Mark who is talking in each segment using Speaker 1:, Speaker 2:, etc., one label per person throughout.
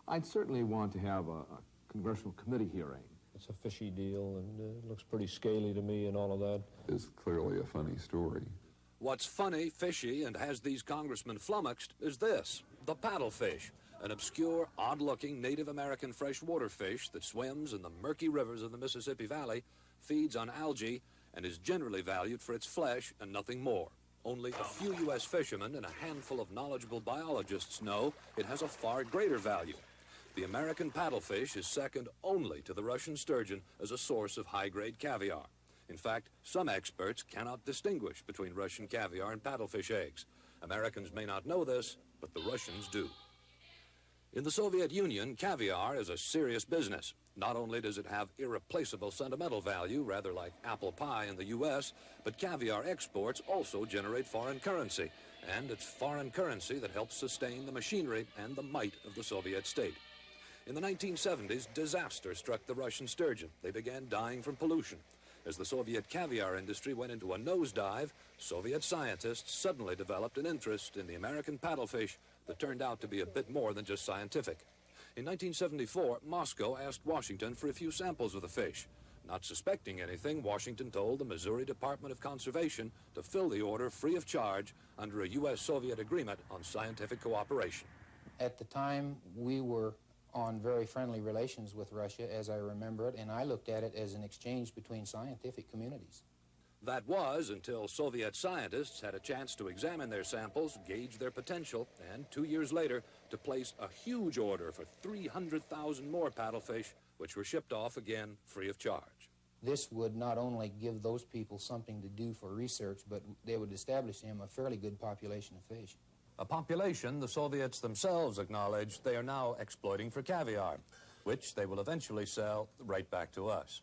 Speaker 1: I'd certainly want to have a congressional committee hearing.
Speaker 2: It's a fishy deal, and it looks pretty scaly to me and all of that.
Speaker 3: It's clearly a funny story.
Speaker 4: What's funny, fishy, and has these congressmen flummoxed is this, the paddlefish, an obscure, odd-looking Native American freshwater fish that swims in the murky rivers of the Mississippi Valley, feeds on algae, and is generally valued for its flesh and nothing more. Only a few U.S. fishermen and a handful of knowledgeable biologists know it has a far greater value. The American paddlefish is second only to the Russian sturgeon as a source of high-grade caviar. In fact, some experts cannot distinguish between Russian caviar and paddlefish eggs. Americans may not know this, but the Russians do. In the Soviet Union, caviar is a serious business. Not only does it have irreplaceable sentimental value, rather like apple pie in the U.S., but caviar exports also generate foreign currency, and it's foreign currency that helps sustain the machinery and the might of the Soviet state. In the 1970s, disaster struck the Russian sturgeon. They began dying from pollution. As the Soviet caviar industry went into a nosedive, Soviet scientists suddenly developed an interest in the American paddlefish that turned out to be a bit more than just scientific. In 1974, Moscow asked Washington for a few samples of the fish. Not suspecting anything, Washington told the Missouri Department of Conservation to fill the order free of charge under a U.S.-Soviet agreement on scientific cooperation.
Speaker 5: At the time, we were on very friendly relations with Russia, as I remember it, and I looked at it as an exchange between scientific communities.
Speaker 4: That was until Soviet scientists had a chance to examine their samples, gauge their potential, and 2 years later to place a huge order for 300,000 more paddlefish, which were shipped off again free of charge.
Speaker 5: This would not only give those people something to do for research, but they would establish them a fairly good population of fish.
Speaker 4: A population the Soviets themselves acknowledge they are now exploiting for caviar, which they will eventually sell right back to us.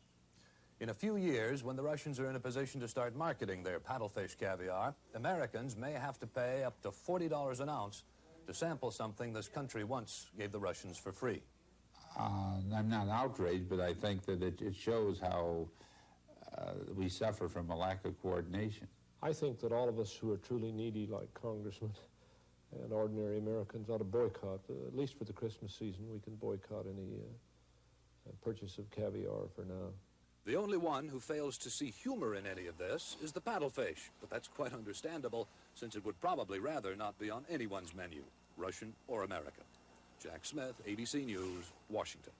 Speaker 4: In a few years, when the Russians are in a position to start marketing their paddlefish caviar, Americans may have to pay up to $40 an ounce to sample something this country once gave the Russians for free.
Speaker 6: I'm not outraged, but I think that it shows how we suffer from a lack of coordination.
Speaker 2: I think that all of us who are truly needy, like congressmen and ordinary Americans, ought to boycott, at least for the Christmas season, we can boycott any purchase of caviar for now.
Speaker 4: The only one who fails to see humor in any of this is the paddlefish, but that's quite understandable, since it would probably rather not be on anyone's menu, Russian or American. Jack Smith, ABC News, Washington.